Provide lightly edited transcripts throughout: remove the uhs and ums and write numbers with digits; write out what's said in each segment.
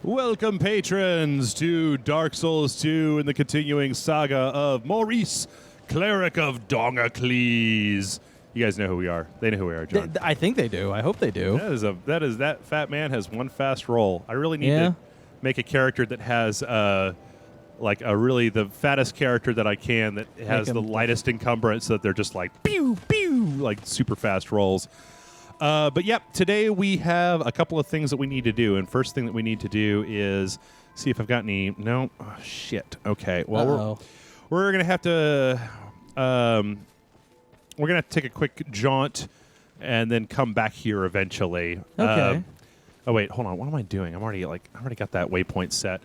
Welcome, patrons, to Dark Souls 2 and the continuing saga of Maurice, Cleric of Dongacles. You guys know who we are. They know who we are, John. I think they do. I hope they do. That fat man has one fast roll. I really need to make a character that has the fattest character that I can that has the lightest encumbrance so that they're just like pew pew, like super fast rolls. But yep, today we have a couple of things that we need to do, and first thing that we need to do is see if I've got any. No, oh, shit. Okay, well we're gonna have to take a quick jaunt and then come back here eventually. Okay. Oh wait, hold on. What am I doing? I already got that waypoint set.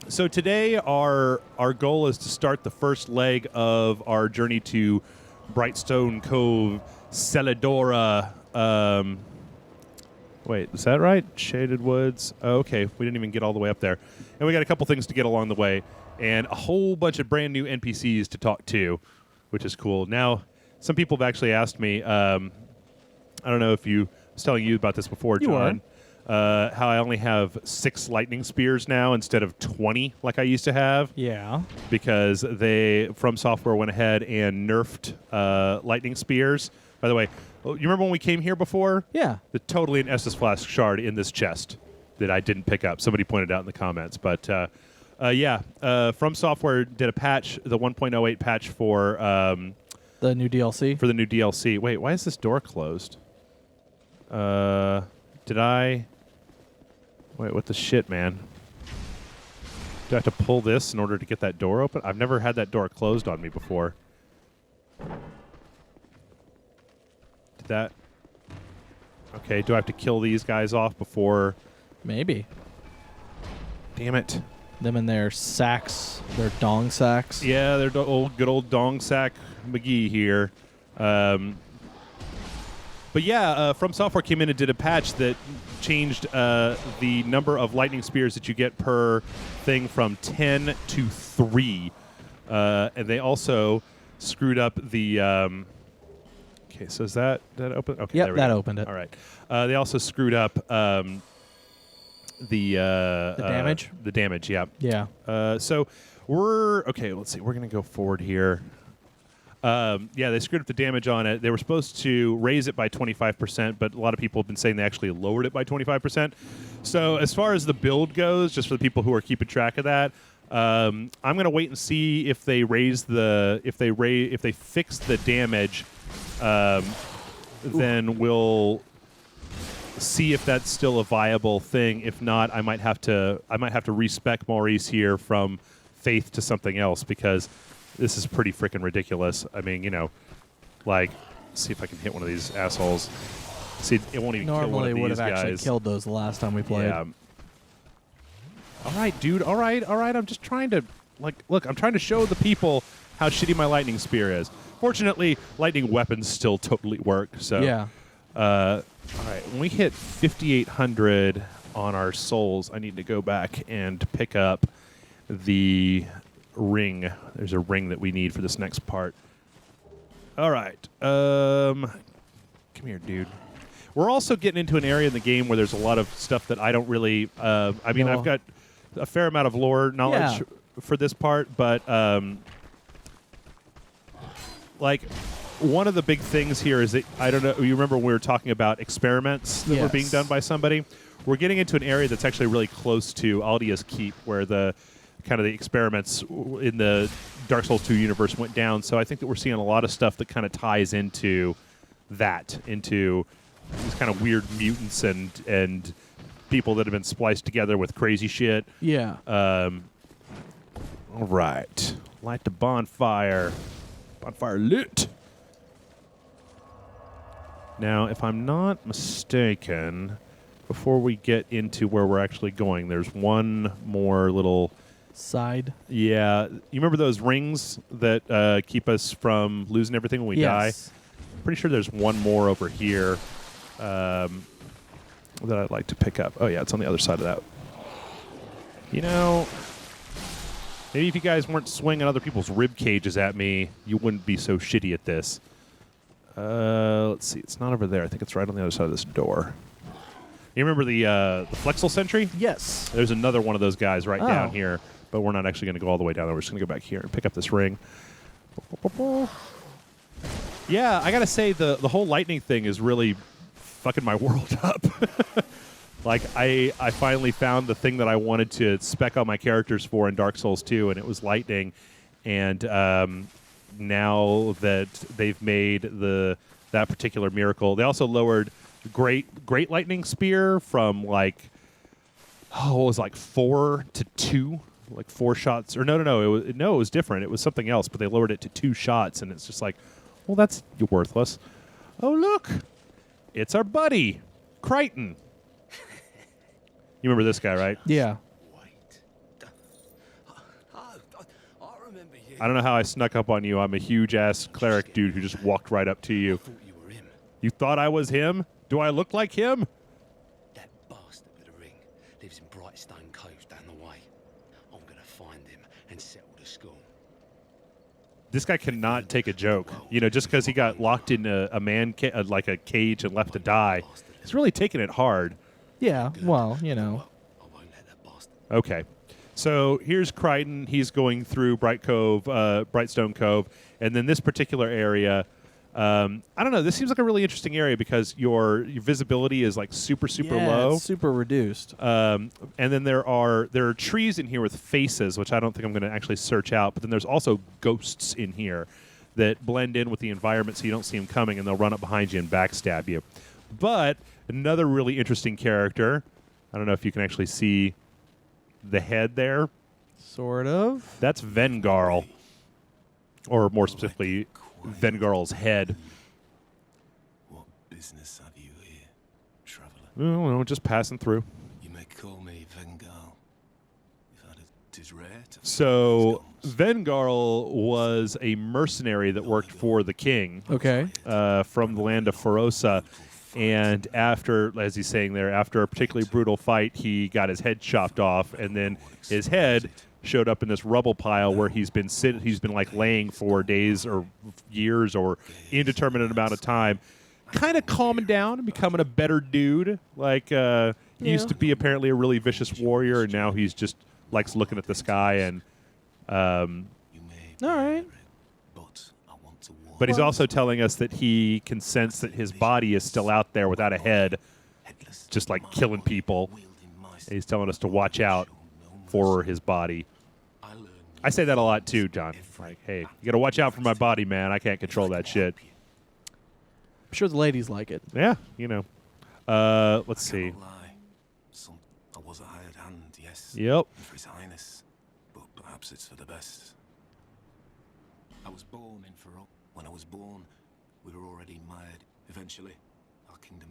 So today our goal is to start the first leg of our journey to Brightstone Cove, Celadora. Wait, is that right? Shaded Woods. Oh, okay, we didn't even get all the way up there. And we got a couple things to get along the way and a whole bunch of brand new NPCs to talk to, which is cool. Now, some people have actually asked me, I don't know if I was telling you about this before, John, how I only have 6 lightning spears now instead of 20 like I used to have. Yeah. Because From Software went ahead and nerfed lightning spears. By the way, you remember when we came here before? Yeah. There's totally an Estus Flask shard in this chest that I didn't pick up. Somebody pointed out in the comments. But, From Software did a patch, the 1.08 patch for... the new DLC? For the new DLC. Wait, why is this door closed? Did I... Wait, what the shit, man? Do I have to pull this in order to get that door open? I've never had that door closed on me before. Did that... Okay, do I have to kill these guys off before... Maybe. Damn it. Them and their sacks, their dong sacks. Yeah, they're good old dong sack McGee here. But yeah, From Software came in and did a patch that changed the number of lightning spears that you get per thing from 10 to 3. And they also screwed up the... okay, so is that open? Okay, yep, that opened it. All right. They also screwed up the damage? The damage, yeah. Yeah. So okay, let's see. We're going to go forward here. They screwed up the damage on it. They were supposed to raise it by 25%, but a lot of people have been saying they actually lowered it by 25%. So as far as the build goes, just for the people who are keeping track of that, I'm going to wait and see if they fix the damage. Then we'll see if that's still a viable thing. If not, I might have to respec Maurice here from Faith to something else because this is pretty freaking ridiculous. I mean, see if I can hit one of these assholes. See, it won't even kill one of these guys. Normally would have actually killed those the last time we played. Yeah. All right, dude. All right. I'm just trying to, look, I'm trying to show the people how shitty my lightning spear is. Fortunately, lightning weapons still totally work. So yeah. All right, when we hit 5,800 on our souls, I need to go back and pick up the ring. There's a ring that we need for this next part. All right. Come here, dude. We're also getting into an area in the game where there's a lot of stuff that I don't really... I've got a fair amount of lore knowledge for this part, but... one of the big things here is that, I don't know, you remember when we were talking about experiments that were being done by somebody? We're getting into an area that's actually really close to Aldia's Keep, where the experiments in the Dark Souls 2 universe went down. So I think that we're seeing a lot of stuff that kind of ties into that, into these kind of weird mutants and people that have been spliced together with crazy shit. Yeah. All right. Light the bonfire. Bonfire lit. Now, if I'm not mistaken, before we get into where we're actually going, there's one more little... Side? Yeah. You remember those rings that keep us from losing everything when we die? I'm pretty sure there's one more over here that I'd like to pick up. Oh, yeah, it's on the other side of that. Maybe if you guys weren't swinging other people's rib cages at me, you wouldn't be so shitty at this. Let's see. It's not over there. I think it's right on the other side of this door. You remember the Flexel Sentry? Yes. There's another one of those guys right Oh. down here, but we're not actually going to go all the way down there. We're just going to go back here and pick up this ring. Yeah, I got to say the whole lightning thing is really fucking my world up. Like, I finally found the thing that I wanted to spec on my characters for in Dark Souls 2, and it was lightning. And now that they've made that particular miracle, they also lowered great lightning spear from like, what was it, like 4 to 2, like 4 shots. Or no, it was different. It was something else, but they lowered it to 2 shots, and it's just like, well, that's worthless. Oh, look, it's our buddy Crichton. You remember this guy, right? Yeah. I remember you. I don't know how I snuck up on you. I'm a huge-ass cleric dude who just walked right up to you. I thought you were him. You thought I was him? Do I look like him? That bastard with the ring lives in Brightstone Cove down the way. I'm going to find him and settle the score. This guy cannot take a joke. You know, just because he got locked in like a cage and left to die, he's really taking it hard. Yeah. Well, you know. I won't let that bastard. Okay. So here's Crichton. He's going through Brightstone Cove. And then this particular area, I don't know. This seems like a really interesting area because your visibility is like super Yeah, low. it's super reduced. And then there are trees in here with faces, which I don't think I'm going to actually search out. But then there's also ghosts in here that blend in with the environment so you don't see them coming, and they'll run up behind you and backstab you. But another really interesting character, I don't know if you can actually see the head there. Sort of. That's Vengarl, or more specifically, Vengarl's head. What business have you here, traveller? Well, just passing through. You may call me Vengal. You've had it. 'Tis rare to So find Vengarl was a mercenary that worked for the king Okay. from the land of Ferosa. And after, as he's saying there, after a particularly brutal fight, he got his head chopped off, and then his head showed up in this rubble pile where he's been like laying for days or years or indeterminate amount of time, kind of calming down and becoming a better dude. Like he used to be apparently a really vicious warrior, and now he's just likes looking at the sky and. You may All right. bear it, but I want to warn But he's you. also telling us that he can sense that his body is still out there without a head, Headless, just like killing people. wielding my And he's telling us to watch out for his body. I learn I say that a lot too, John. Like, hey, you got to watch out for my body, man. I can't control that shit. I'm sure the ladies like it. Yeah, you know. Let's see. Cannot lie. I was a hired hand, yes. Yep. For His Highness, but perhaps it's for the best. I was born in Feroz. When I was born, we were already mired. Eventually, our kingdom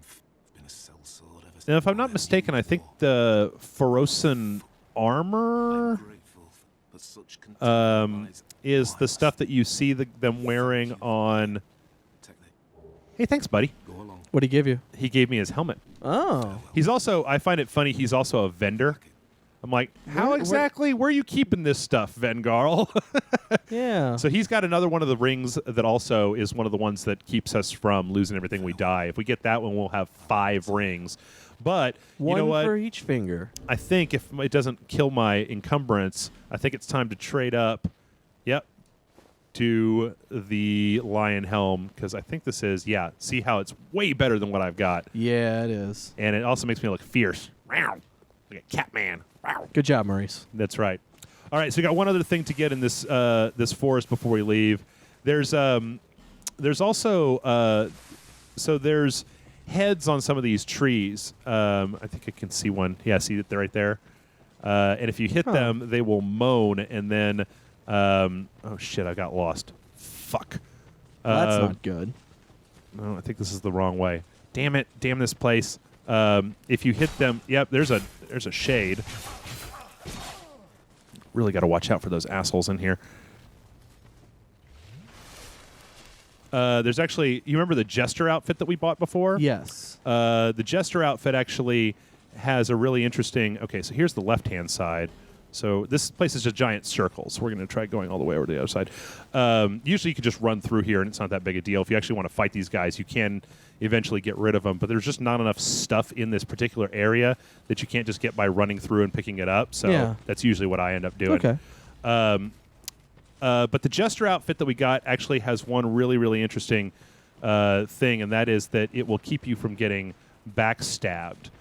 been a sellsword ever since. Now, if I'm not mistaken, I think the Ferosan armor I'm grateful, but such contempt is the stuff that you see them wearing on. Hey, thanks, buddy. Go along. What'd he give you? He gave me his helmet. Oh. He's also, I find it funny, he's also a vendor. I'm like, how Where- exactly, where are you keeping this stuff, Vengarl? Yeah. So he's got another one of the rings that also is one of the ones that keeps us from losing everything we die. If we get that one, we'll have 5 rings. But, one you know what? for each finger. I think if it doesn't kill my encumbrance, I think it's time to trade up, to the Lion Helm, because I think this is, see how it's way better than what I've got. Yeah, it is. And it also makes me look fierce. Like a Catman. Good job, Maurice. That's right. All right, so we got one other thing to get in this this forest before we leave. There's also so there's heads on some of these trees. I think I can see one. Yeah, see it right there. And if you hit them, they will moan, and then oh shit, I got lost. Fuck. That's not good. No, I think this is the wrong way. Damn it! Damn this place. If you hit them, there's a shade. Really got to watch out for those assholes in here. There's actually, you remember the Jester outfit that we bought before? Yes. The Jester outfit actually has a really interesting. Okay, so here's the left-hand side. So this place is just giant circles. We're going to try going all the way over to the other side. Usually you can just run through here, and it's not that big a deal. If you actually want to fight these guys, you can eventually get rid of them. But there's just not enough stuff in this particular area that you can't just get by running through and picking it up. So that's usually what I end up doing. Okay. But the Jester outfit that we got actually has one really, really interesting thing, and that is that it will keep you from getting backstabbed,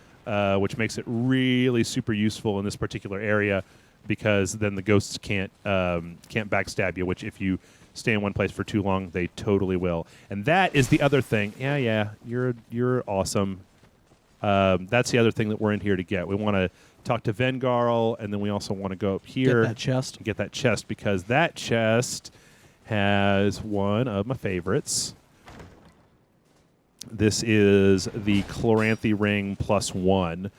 which makes it really super useful in this particular area, because then the ghosts can't backstab you, which if you stay in one place for too long, they totally will. And that is the other thing. Yeah, you're awesome. That's the other thing that we're in here to get. We want to talk to Vengarl, and then we also want to go up here. Get that chest, because that chest has one of my favorites. This is the Chloranthy ring +1.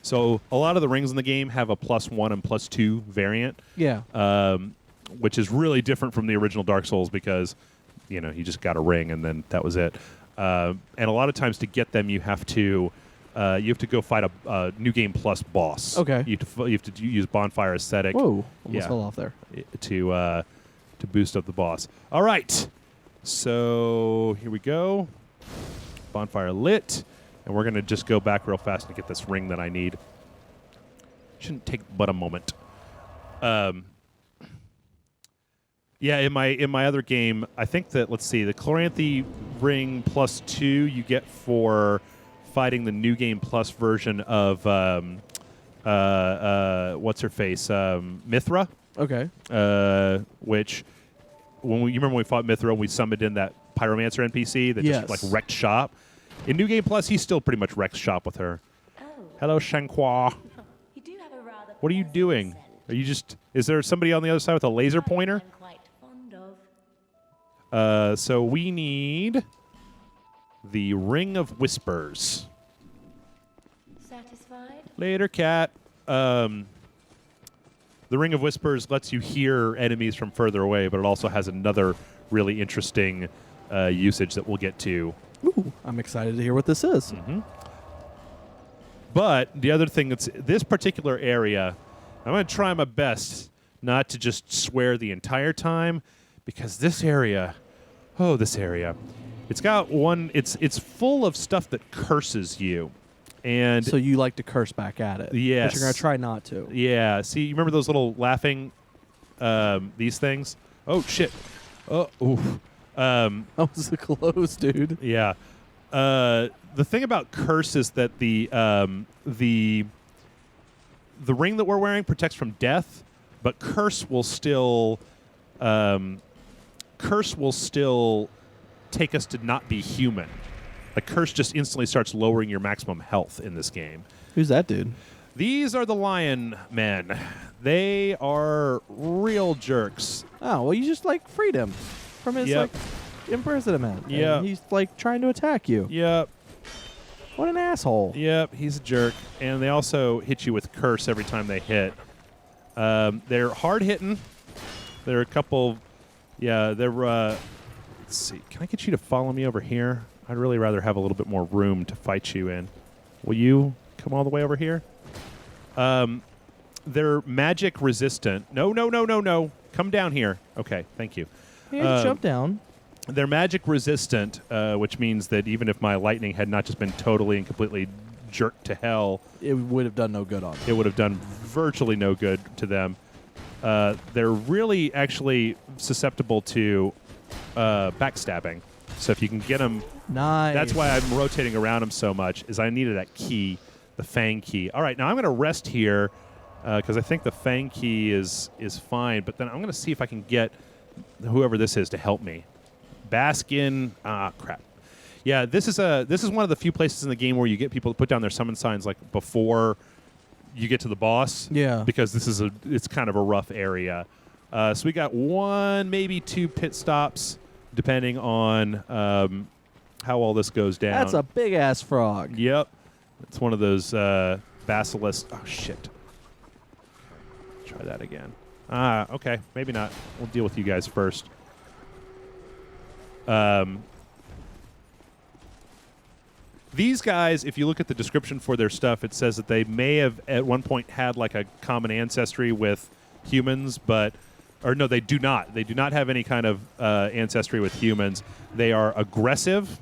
So a lot of the rings in the game have a +1 and +2 variant. Yeah. Which is really different from the original Dark Souls, because you just got a ring and then that was it. And a lot of times to get them, you have to go fight a New Game Plus boss. Okay. You have to use Bonfire Ascetic. Whoa! Almost fell off there. To boost up the boss. All right. So here we go. Bonfire lit, and we're gonna just go back real fast and get this ring that I need. Shouldn't take but a moment. Yeah, in my other game, I think that, let's see, the Chloranthy ring +2 you get for fighting the New Game Plus version of what's her face, Mithra. Okay. Which you remember when we fought Mithra, we summoned in that Pyromancer NPC that just like wrecked shop. In New Game Plus, he still pretty much wrecks shop with her. Oh. Hello, Shanqua. You do have a rather What are you doing? scent. Are you just? Is there somebody on the other side with a laser pointer? I'm quite fond of. So we need the Ring of Whispers. Satisfied? Later, cat. The Ring of Whispers lets you hear enemies from further away, but it also has another really interesting usage that we'll get to. Ooh, I'm excited to hear what this is. Mm-hmm. But the other thing that's this particular area, I'm going to try my best not to just swear the entire time, because this area, it's got one. It's full of stuff that curses you, and So you like to curse back at it. Yes. But you're going to try not to. yeah. See, you remember those little laughing these things? Oh shit! Oh, oof. That was close, dude. Yeah. The thing about curse is that the ring that we're wearing protects from death, but curse will still take us to not be human. Like, curse just instantly starts lowering your maximum health in this game. Who's that dude? These are the Lion Men. They are real jerks. Oh, well, you just freed him from his Yep. imprisonment. Yeah. And he's trying to attack you. Yep. What an asshole. Yep, he's a jerk. And they also hit you with curse every time they hit. They're hard hitting. They're a couple. Yeah, they're. Let's see. Can I get you to follow me over here? I'd really rather have a little bit more room to fight you in. Will you come all the way over here? They're magic resistant. No. Come down here. Okay, thank you. Hey, just jump down. They're magic resistant, which means that even if my lightning had not just been totally and completely jerked to hell, It would have done no good on them. it would have done virtually no good to them. They're really actually susceptible to backstabbing. So if you can get them, Nice. that's why I'm rotating around them so much, is I needed that key, the Fang key. All right, now I'm going to rest here because I think the Fang key is fine, but then I'm going to see if I can get whoever this is to help me. Baskin. Crap. Yeah, this is one of the few places in the game where you get people to put down their summon signs before you get to the boss. Yeah. Because it's kind of a rough area. So we got 1, maybe 2 pit stops, depending on how all this goes down. That's a big ass frog. Yep. It's one of those basilisks. Oh shit. Try that again. Okay. Maybe not. We'll deal with you guys first. These guys, if you look at the description for their stuff, it says that they may have at one point had like a common ancestry with humans, or no, they do not. They do not have any kind of ancestry with humans. They are aggressive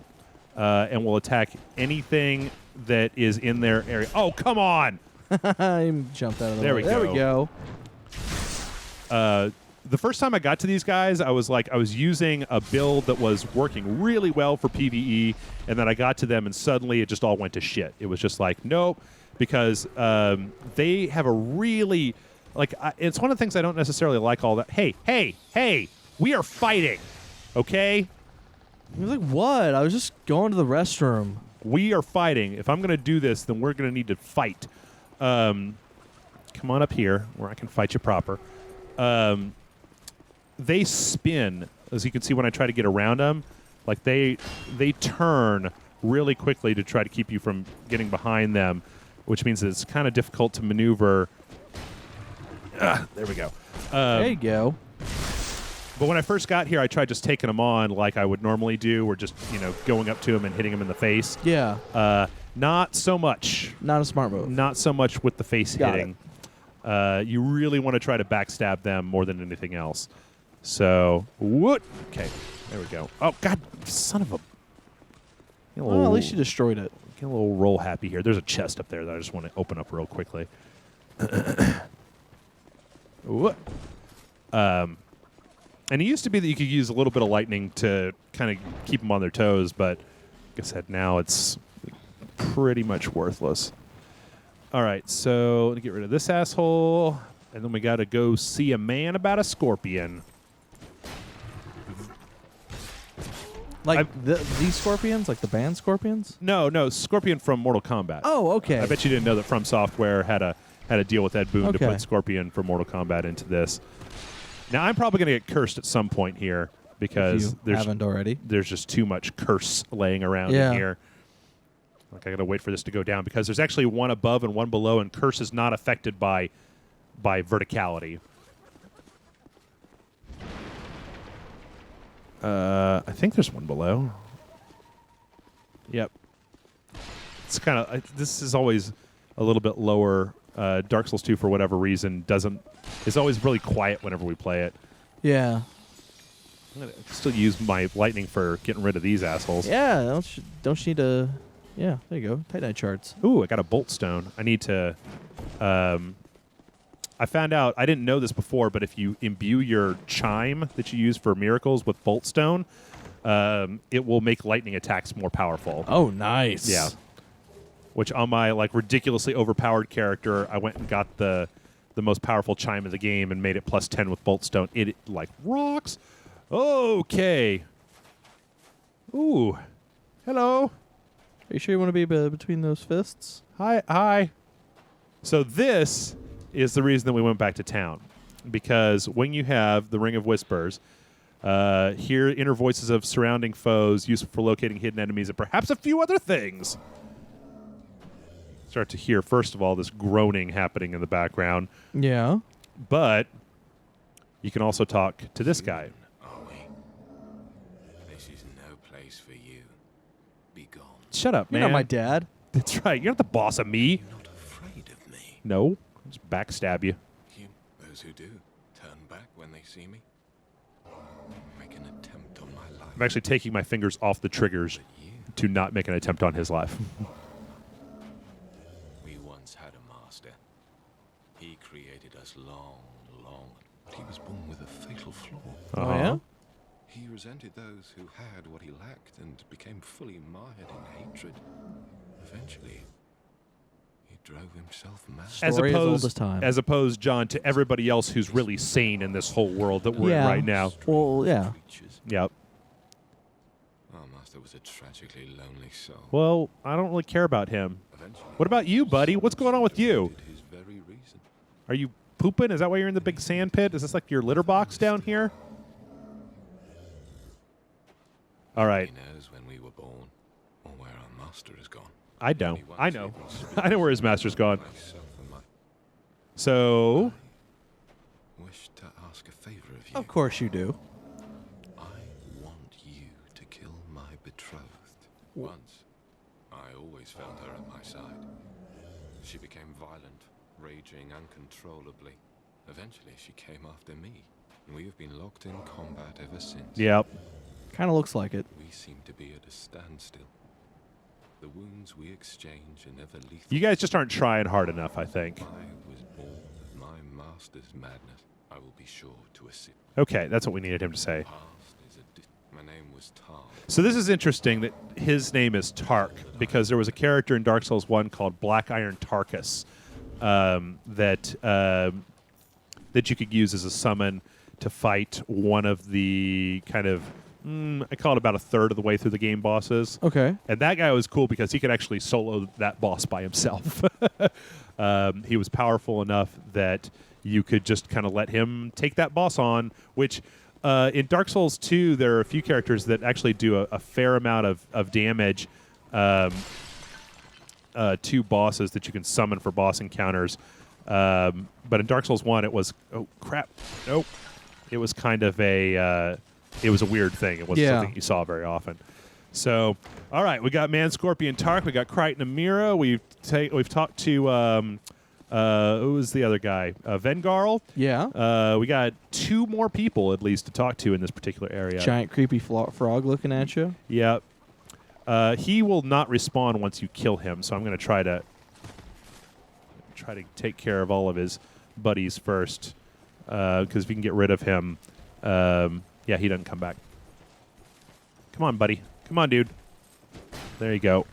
and will attack anything that is in their area. Oh, come on! I jumped out of the There way. we There we go. go. The first time I got to these guys, I was using a build that was working really well for PvE, and then I got to them, and suddenly it just all went to shit. It was just like, nope, because they have a really, it's one of the things I don't necessarily like all that. Hey, we are fighting, okay? He was like, what? I was just going to the restroom. We are fighting. If I'm going to do this, then we're going to need to fight. Come on up here where I can fight you proper. They spin, as you can see when I try to get around them. Like they turn really quickly to try to keep you from getting behind them, which means that it's kind of difficult to maneuver. There we go. There you go. But when I first got here, I tried just taking them on like I would normally do, or just going up to them and hitting them in the face. Yeah. Not so much. Not a smart move. Not so much with the face Got hitting. You really want to try to backstab them more than anything else. So, what? Okay, there we go. Oh, God, son of a... Well, at least you destroyed it. Get a little roll happy here. There's a chest up there that I just want to open up real quickly. What? And it used to be that you could use a little bit of lightning to kind of keep them on their toes, but like I said, now it's pretty much worthless. All right, so let me get rid of this asshole, and then we got to go see a man about a scorpion. Like these scorpions? Like the band Scorpions? No, Scorpion from Mortal Kombat. Oh, okay. I bet you didn't know that From Software had a deal with Ed Boon to Okay. put Scorpion from Mortal Kombat into this. Now, I'm probably going to get cursed at some point here because If you haven't already. there's just too much curse laying around Yeah. in here. Like, I got to wait for this to go down because there's actually one above and one below, and curse is not affected by verticality. I think there's one below. Yep. It's kind of this is always a little bit lower. Dark Souls 2, for whatever reason, is always really quiet whenever we play it. Yeah. I'm gonna still use my lightning for getting rid of these assholes. Yeah. Don't you need to... Yeah, there you go. Titanite shards. Ooh, I got a bolt stone. I need to... I found out, I didn't know this before, but if you imbue your chime that you use for miracles with bolt stone, it will make lightning attacks more powerful. Oh, nice. Yeah. Which on my ridiculously overpowered character, I went and got the most powerful chime of the game and made it plus 10 with bolt stone. It rocks. Okay. Ooh. Hello. Are you sure you want to be between those fists? Hi. So this is the reason that we went back to town, because when you have the Ring of Whispers, hear inner voices of surrounding foes, useful for locating hidden enemies, and perhaps a few other things. Start to hear, first of all, this groaning happening in the background, Yeah. but you can also talk to this guy. Are we? This is no place for you. Be gone. Shut up, You're man. not my dad. That's right. You're not the boss of me. You're not afraid of me. No. I'll just backstab you. Those who do, turn back when they see me. Make an attempt on my life. I'm actually taking my fingers off the triggers to not make an attempt on his life. We once had a master. He created us long. But he was born with a fatal flaw. Oh, yeah? He resented those who had what he lacked and became fully mired in hatred. Eventually, he drove himself mad. Story as old as time. As opposed, John, to everybody else who's really sane in this whole world that we're in right now. Well, yeah. Creatures. Yep. Our master was a tragically lonely soul. Well, I don't really care about him. Eventually, What about you, buddy? What's going on with you? did his very reason. Are you pooping? Is that why you're in the big sand pit? Is this like your litter box down here? All right. He knows when we were born or where our master has gone. I don't. Only I once know. even split I know where his master's gone. myself and my So, wish to ask a favor of you. Of course you do. I want you to kill my betrothed. Once, I always found her at my side. She became violent, raging uncontrollably. Eventually, she came after me. And we have been locked in combat ever since. Yep. Kind of looks like it. We seem to be at a standstill. The wounds we exchange are never lethal. You guys just aren't trying hard enough, I think. I was born of my master's madness. I will be sure to assist. Okay, that's what we needed him to say. Past is my name was Tar. So this is interesting that his name is Tark, because there was a character in Dark Souls 1 called Black Iron Tarkus that you could use as a summon to fight one of the kind of, I call it about a third of the way through the game bosses. Okay. And that guy was cool because he could actually solo that boss by himself. He was powerful enough that you could just kind of let him take that boss on, which in Dark Souls 2, there are a few characters that actually do a fair amount of damage to bosses that you can summon for boss encounters. But in Dark Souls 1, it was, oh, crap, nope. It was kind of a weird thing. It wasn't something you saw very often. So, all right, we got Man Scorpion Tark, we got Crichton Amira, we've talked to who was the other guy? Vengarl. Yeah. We got 2 more people at least to talk to in this particular area. Giant creepy frog looking at you. Yep. He will not respawn once you kill him, so I'm going to try to take care of all of his buddies first, because if we can get rid of him, yeah, he doesn't come back. Come on, buddy. Come on, dude. There you go.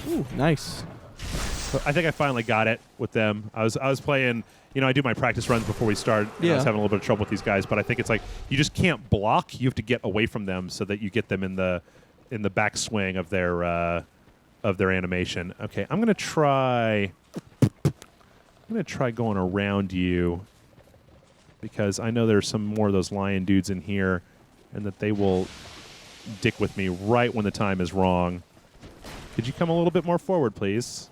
Ooh, nice. So I think I finally got it with them. I was playing, I do my practice runs before we start. And I was having a little bit of trouble with these guys, but I think it's like you just can't block. You have to get away from them so that you get them in the backswing of their animation. Okay, I'm gonna try going around you because I know there's some more of those lion dudes in here, and that they will dick with me right when the time is wrong. Could you come a little bit more forward, please?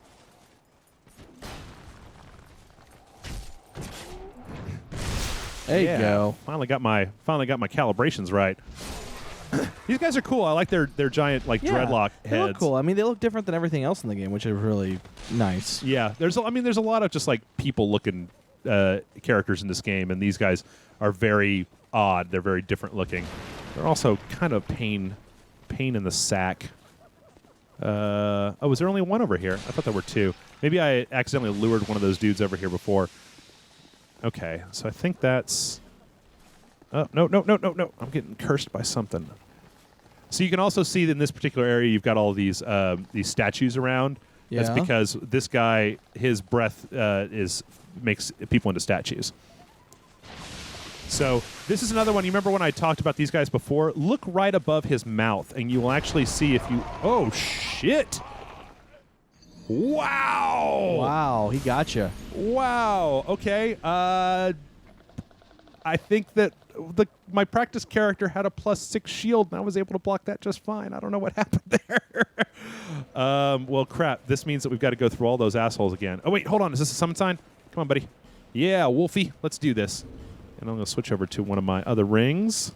There you go. Finally got my calibrations right. These guys are cool. I like their giant dreadlock heads. They look cool. I mean, they look different than everything else in the game, which is really nice. Yeah, there's a lot of just like people looking characters in this game, and these guys are very odd. They're very different looking. They're also kind of pain in the sack. Oh, was there only one over here? I thought there were 2. Maybe I accidentally lured one of those dudes over here before. Okay, so I think that's... Oh, no. I'm getting cursed by something. So you can also see that in this particular area, you've got all these statues around. Yeah. That's because this guy, his breath makes people into statues. So this is another one. You remember when I talked about these guys before? Look right above his mouth, and you will actually see if you... Oh, shit! Wow! Wow, he got you. Wow. Okay. I think that my practice character had a +6 shield, and I was able to block that just fine. I don't know what happened there. Well, crap. This means that we've got to go through all those assholes again. Oh, wait. Hold on. Is this a summon sign? Come on, buddy. Yeah, Wolfie. Let's do this. And I'm going to switch over to one of my other rings.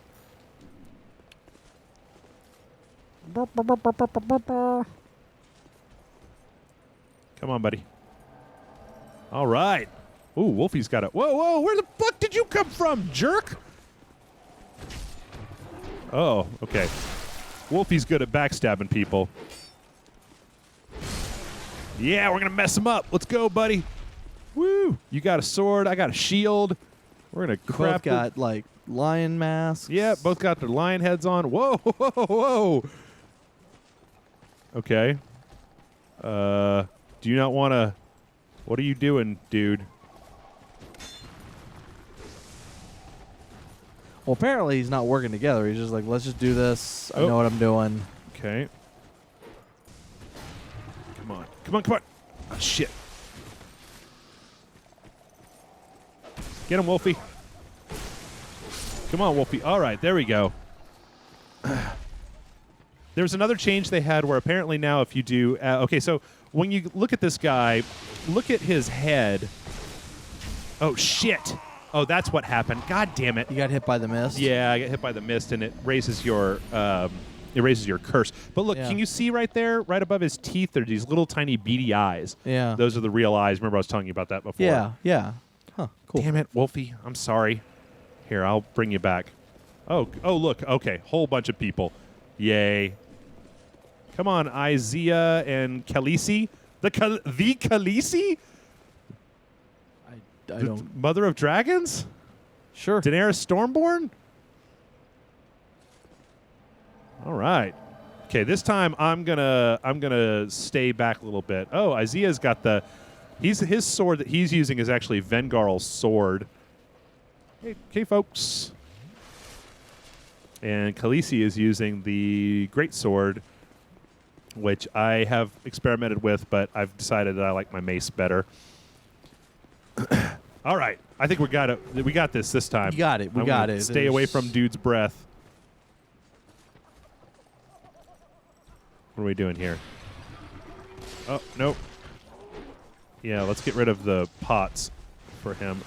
Come on, buddy. All right. Ooh, Wolfie's got it. Whoa, where the fuck did you come from, jerk? Oh, okay. Wolfie's good at backstabbing people. Yeah, we're going to mess him up. Let's go, buddy. Woo. You got a sword. I got a shield. We're going to crap. Both got, like, lion masks. Yeah, both got their lion heads on. Whoa. Okay. Do you not want to... What are you doing, dude? Well, apparently he's not working together. He's just like, let's just do this. I know what I'm doing. Okay. Come on. Oh, shit. Get him, Wolfie. Come on, Wolfie. All right, there we go. There's another change they had where apparently now if you do... okay, so when you look at this guy, look at his head. Oh, shit. Oh, that's what happened. God damn it. You got hit by the mist? Yeah, I got hit by the mist, and it raises your erases your curse. But look, Yeah. can you see right there, right above his teeth, there are these little tiny beady eyes. Yeah. Those are the real eyes. Remember I was telling you about that before. Yeah. Yeah. Huh. Cool. Damn it, Wolfie. I'm sorry. Here, I'll bring you back. Oh, look. Okay, whole bunch of people. Yay. Come on, Isaiah and Khaleesi. The Khaleesi? I The don't. Mother of Dragons? Sure. Daenerys Stormborn? All right. Okay, this time I'm gonna stay back a little bit. Oh, Isaiah's got his sword that he's using is actually Vengarl's sword. Hey, folks. And Khaleesi is using the great sword, which I have experimented with, but I've decided that I like my mace better. All right, I think we got it. We got this time. You got it. We I'm got gonna it. Stay away There's- from dude's breath. What are we doing here? Oh, nope. Yeah, let's get rid of the pots for him.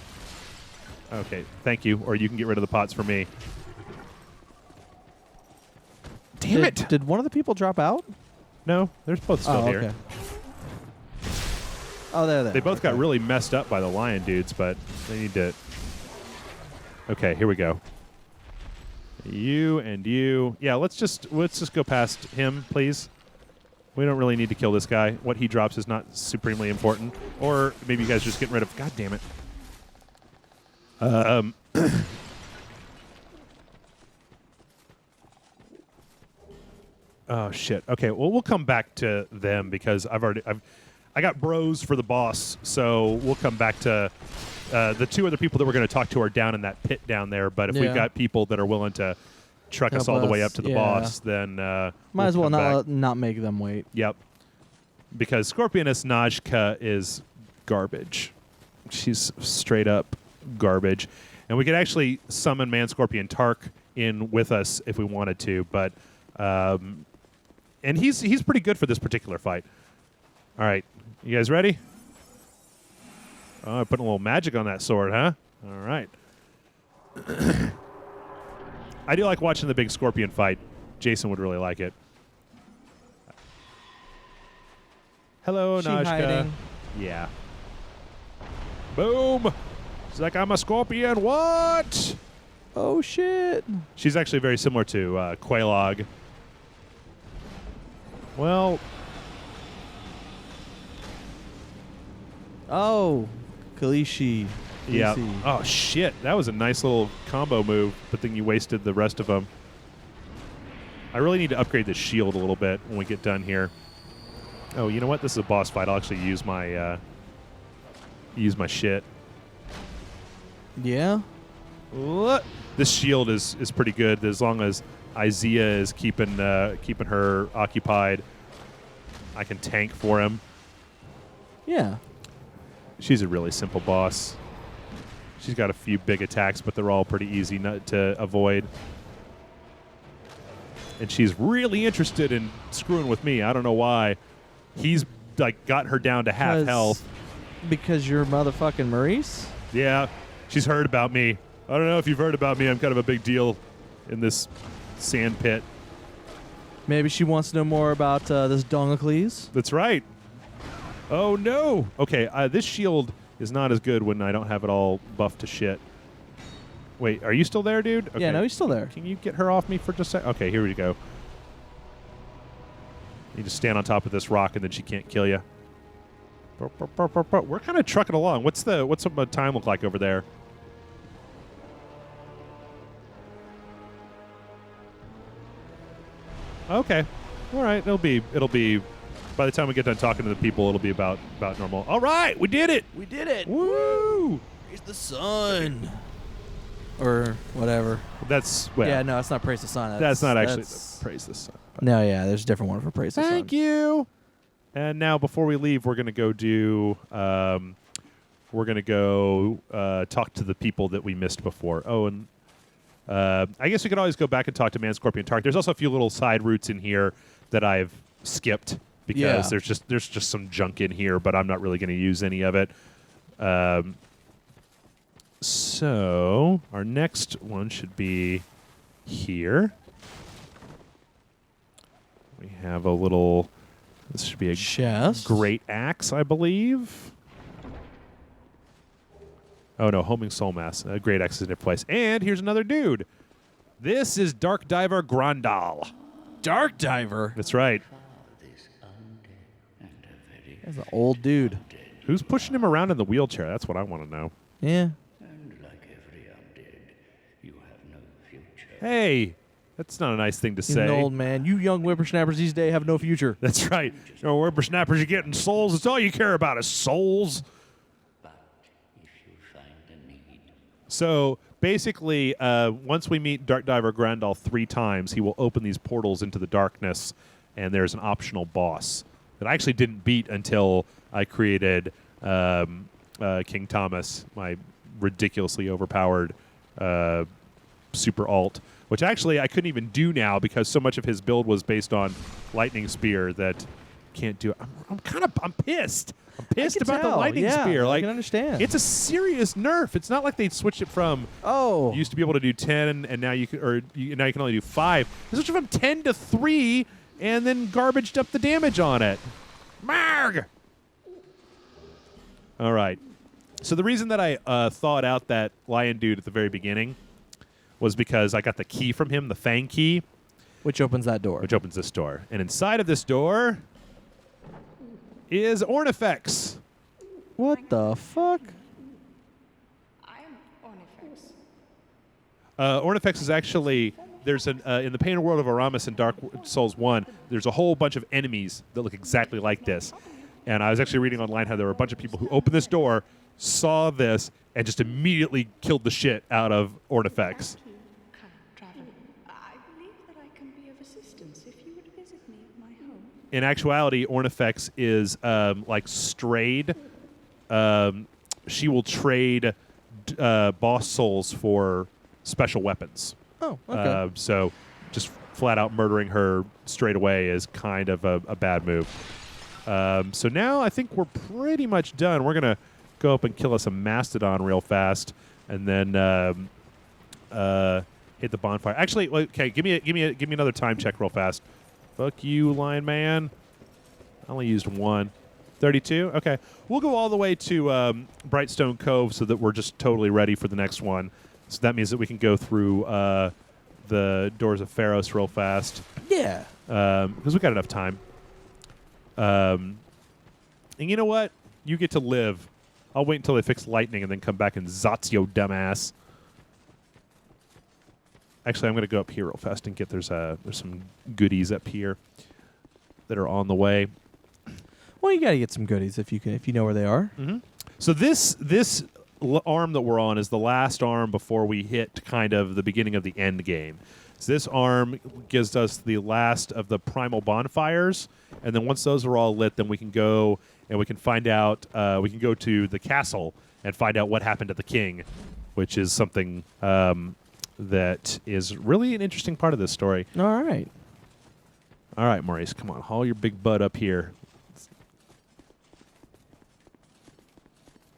Okay, thank you. Or you can get rid of the pots for me. Damn it! Did one of the people drop out? No, they're both still here. Okay. Oh, there. They both got really messed up by the lion dudes, but they need to... Okay, here we go. You and you. Yeah, let's just go past him, please. We don't really need to kill this guy. What he drops is not supremely important. Or maybe you guys are just getting rid of... God damn it. Oh shit. Okay, well we'll come back to them because I got bros for the boss, so we'll come back to the two other people that we're going to talk to are down in that pit down there. But if we've Yeah. got people that are willing to truck us Help all the way us, up to the yeah. boss, then Might we'll as well come back. not make them wait. Yep. Because Scorpioness Najka is garbage. She's straight up garbage. And we could actually summon Man Scorpion Tark in with us if we wanted to, but and he's pretty good for this particular fight. All right. You guys ready? Oh, putting a little magic on that sword, huh? All right. I do like watching the big scorpion fight. Jason would really like it. Hello, She Najka. hiding? Yeah. Boom. She's like, I'm a scorpion. What? Oh shit! She's actually very similar to Quelaag. Well, Oh, Khaleesi. yeah. Khaleesi. Oh, shit. That was a nice little combo move, but then you wasted the rest of them. I really need to upgrade the shield a little bit when we get done here. Oh, you know what? This is a boss fight. I'll actually use my shit. Yeah. What? This shield is pretty good as long as Isaiah is keeping her occupied. I can tank for him. Yeah. She's a really simple boss. She's got a few big attacks, but they're all pretty easy to avoid. And she's really interested in screwing with me. I don't know why. He's like got her down to half health. Because you're motherfucking Maurice? Yeah, she's heard about me. I don't know if you've heard about me. I'm kind of a big deal in this sand pit. Maybe she wants to know more about this Dongacles. That's right. Oh, no. Okay, this shield is not as good when I don't have it all buffed to shit. Wait, are you still there, dude? Okay. Yeah, no, he's still there. Can you get her off me for just a sec? Okay, here we go. You just stand on top of this rock and then she can't kill you. We're kind of trucking along. What's the time look like over there? Okay. All right. It'll be by the time we get done talking to the people, it'll be about normal. All right, we did it. We did it. Woo! Praise the sun. Or whatever. That's well, Yeah, no, it's not praise the sun. that's not actually that's- praise the sun. No, yeah, there's a different one for praise the sun. Thank you. And now, before we leave, we're gonna go do. We're gonna go talk to the people that we missed before. Oh, and I guess we could always go back and talk to Man Scorpion Tark. There's also a few little side routes in here that I've skipped because Yeah. there's just some junk in here, but I'm not really gonna use any of it. So our next one should be here. We have a little. This should be a Chest. great axe, I believe. Oh no, homing soul mass. A great axe is in a place. And here's another dude. This is Dark Diver Grandal. Dark Diver. That's right. That's an old dude. Who's pushing him around in the wheelchair? That's what I want to know. Yeah. And like every undead, you have no future. Hey, that's not a nice thing to He's say. an old man. You young whippersnappers these days have no future. That's right. You know, whippersnappers, you're getting souls. It's all you care about is souls. But if you find a need, So basically, once we meet Dark Diver Grandal 3 times, he will open these portals into the darkness, and there's an optional boss that I actually didn't beat until I created King Thomas, my ridiculously overpowered super alt, which actually I couldn't even do now because so much of his build was based on lightning spear that can't do it. I'm pissed. I'm pissed can about the tell. lightning Yeah, spear. I Like, can understand. It's a serious nerf. It's not like they switched it from Oh. you used to be able to do 10 and now you can now you can only do 5. They switched it from 10 to 3 and then garbaged up the damage on it. Marg. All right. So the reason that I thawed out that lion dude at the very beginning was because I got the key from him, the Fang key, Which opens that door. which opens this door. And inside of this door is Ornifex. What the fuck? I'm Ornifex. Ornifex is actually there's an in the Painted World of Aramis in Dark Souls 1. There's a whole bunch of enemies that look exactly like this, and I was actually reading online how there were a bunch of people who opened this door, saw this, and just immediately killed the shit out of Ornifex. Traveler. I believe that I can be of assistance if you would visit me at my home. In actuality, Ornifex is like strayed. She will trade boss souls for special weapons. Oh, okay. So just flat out murdering her straight away is kind of a bad move. So now I think we're pretty much done. We're going to go up and kill us a mastodon real fast and then hit the bonfire. Actually, okay, give me another time check real fast. Fuck you, lion man. I only used 1. 32? Okay. We'll go all the way to Brightstone Cove so that we're just totally ready for the next one. So that means that we can go through the Doors of Pharos real fast. Yeah. Because we got enough time. And you know what? You get to live. I'll wait until they fix lightning and then come back and zotz yo dumbass. Actually, I'm going to go up here real fast and get there's some goodies up here that are on the way. Well, you got to get some goodies if you know where they are. Mm-hmm. So this arm that we're on is the last arm before we hit kind of the beginning of the end game. So this arm gives us the last of the primal bonfires, and then once those are all lit, then we can go and we can find out. We can go to the castle and find out what happened to the king, which is something that is really an interesting part of this story. All right. All right, Maurice, come on, haul your big butt up here.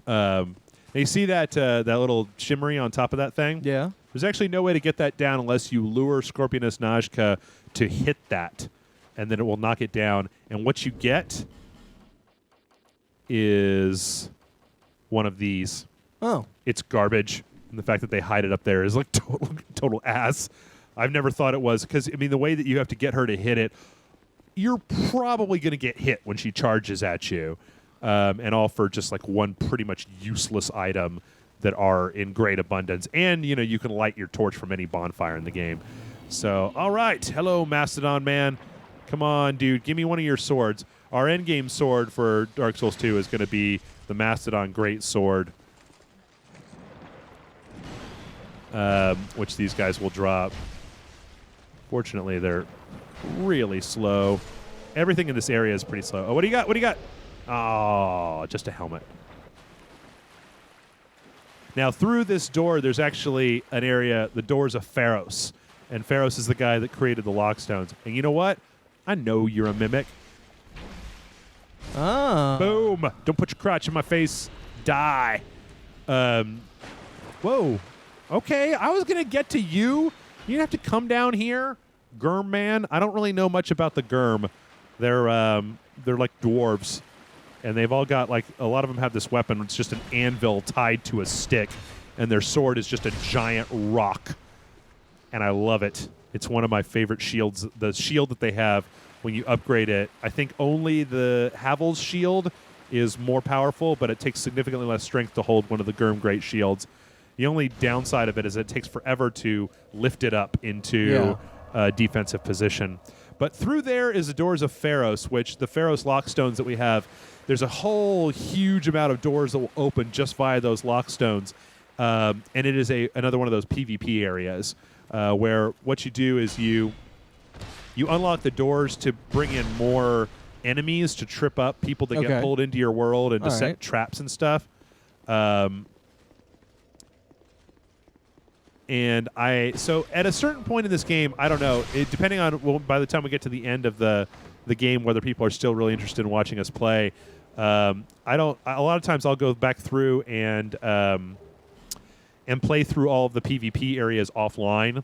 Now you see that little shimmery on top of that thing? Yeah. There's actually no way to get that down unless you lure Scorpionus Najka to hit that, and then it will knock it down. And what you get is one of these. Oh. It's garbage, and the fact that they hide it up there is like total ass. I've never thought it was, because, I mean, the way that you have to get her to hit it, you're probably going to get hit when she charges at you. And all for just like one pretty much useless item that are in great abundance. And, you know, you can light your torch from any bonfire in the game. So, all right. Hello, Mastodon Man. Come on, dude. Give me one of your swords. Our endgame sword for Dark Souls 2 is going to be the Mastodon Great Sword, which these guys will drop. Fortunately, they're really slow. Everything in this area is pretty slow. Oh, what do you got? What do you got? Oh, just a helmet. Now, through this door, there's actually an area, the Doors of Pharos. And Pharos is the guy that created the Lockstones. And you know what? I know you're a mimic. Ah. Boom. Don't put your crotch in my face. Die. Whoa. Okay, I was going to get to you. You have to come down here. Gurm man. I don't really know much about the Gurm. They're like dwarves, and they've all got like a lot of them have this weapon. It's just an anvil tied to a stick, and their sword is just a giant rock. And I love it. It's one of my favorite shields. The shield that they have when you upgrade it, I think only the Havel's shield is more powerful, but it takes significantly less strength to hold one of the Gurm Great Shields. The only downside of it is it takes forever to lift it up into a defensive position. But through there is the doors of Pharos, which the Pharos lockstones that we have, there's a whole huge amount of doors that will open just via those lockstones. And it is another one of those PvP areas where what you do is you unlock the doors to bring in more enemies to trip up people that get pulled into your world and to set traps and stuff. So at a certain point in this game, I don't know, depending on by the time we get to the end of the game, whether people are still really interested in watching us play. A lot of times I'll go back through and play through all of the PvP areas offline.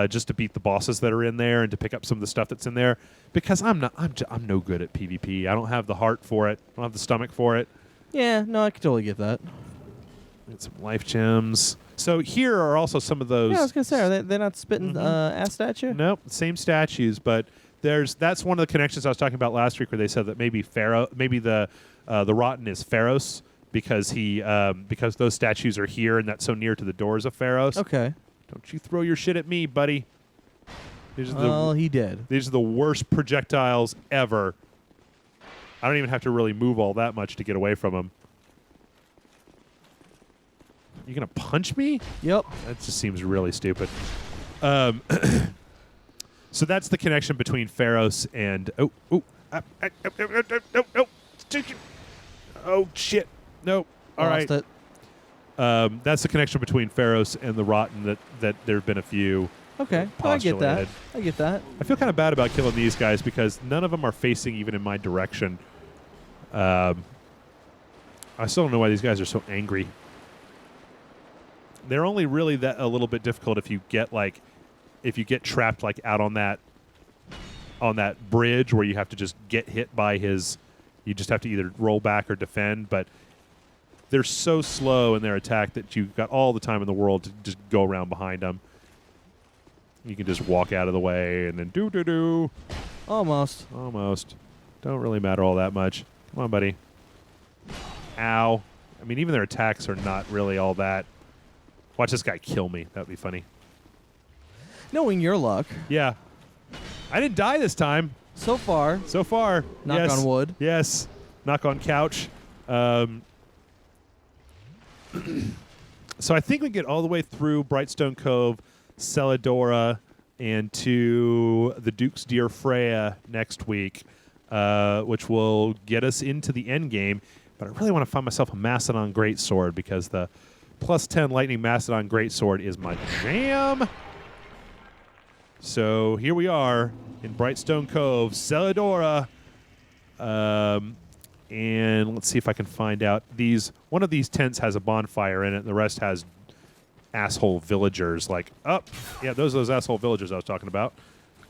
Just to beat the bosses that are in there and to pick up some of the stuff that's in there, because I'm no good at PvP. I don't have the heart for it. I don't have the stomach for it. Yeah, no, I can totally get that. Get some life gems. So here are also some of those. Yeah, I was gonna say, are they not spitting ass at you? Nope, same statues, but that's one of the connections I was talking about last week, where they said that maybe the Rotten is Pharos because because those statues are here and that's so near to the doors of Pharos. Okay. Don't you throw your shit at me, buddy. He did. These are the worst projectiles ever. I don't even have to really move all that much to get away from them. You gonna punch me? Yep. That just seems really stupid. So that's the connection between Pharos and oh shit. Nope. All right. Lost it. That's the connection between Pharos and the Rotten that there have been a few. Okay, I get that. postulated. I get that. I feel kind of bad about killing these guys because none of them are facing even in my direction. I still don't know why these guys are so angry. They're only really a little bit difficult if you get trapped like out on that bridge where you have to just get hit by his. You just have to either roll back or defend, but they're so slow in their attack that you've got all the time in the world to just go around behind them. You can just walk out of the way and then do. Almost. Don't really matter all that much. Come on, buddy. Ow. I mean, even their attacks are not really all that. Watch this guy kill me. That would be funny. Knowing your luck. Yeah. I didn't die this time. So far. Knock on wood. Yes. Knock on couch. So I think we get all the way through Brightstone Cove, Celadora, and to the Duke's Dear Freya next week, which will get us into the end game. But I really want to find myself a Mastodon Greatsword because the +10 Lightning Mastodon Greatsword is my jam. So here we are in Brightstone Cove, Celadora. And let's see if I can find out. One of these tents has a bonfire in it, and the rest has asshole villagers. Yeah, those are those asshole villagers I was talking about.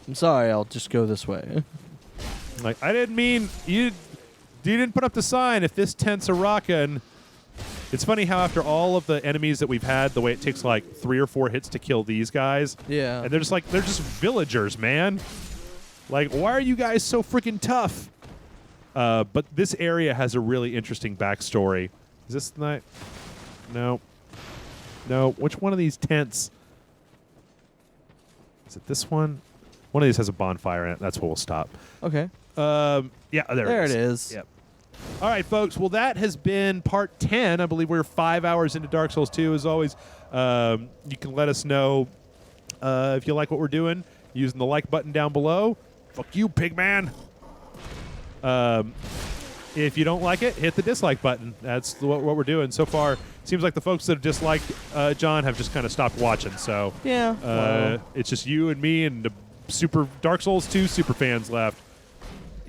I'm sorry, I'll just go this way. I didn't mean you didn't put up the sign. If this tent's a rockin'. It's funny how after all of the enemies that we've had, the way it takes 3 or 4 hits to kill these guys. Yeah. And they're just villagers, man. Why are you guys so freaking tough? But this area has a really interesting backstory. Is this the night? No. Which one of these tents? Is it this one? One of these has a bonfire in it. That's where we'll stop. Okay. Yeah, there it is. Yep. All right, folks. Well, that has been part 10. I believe we're 5 hours into Dark Souls 2. As always, you can let us know if you like what we're doing using the like button down below. Fuck you, Pigman. If you don't like it, hit the dislike button. That's what we're doing so far. Seems like the folks that have disliked John have just kind of stopped watching. So yeah, it's just you and me and the super Dark Souls 2 super fans left.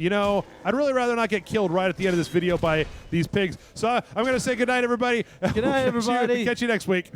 I'd really rather not get killed right at the end of this video by these pigs. So I'm going to say goodnight, everybody. Good night, everybody. Catch you next week.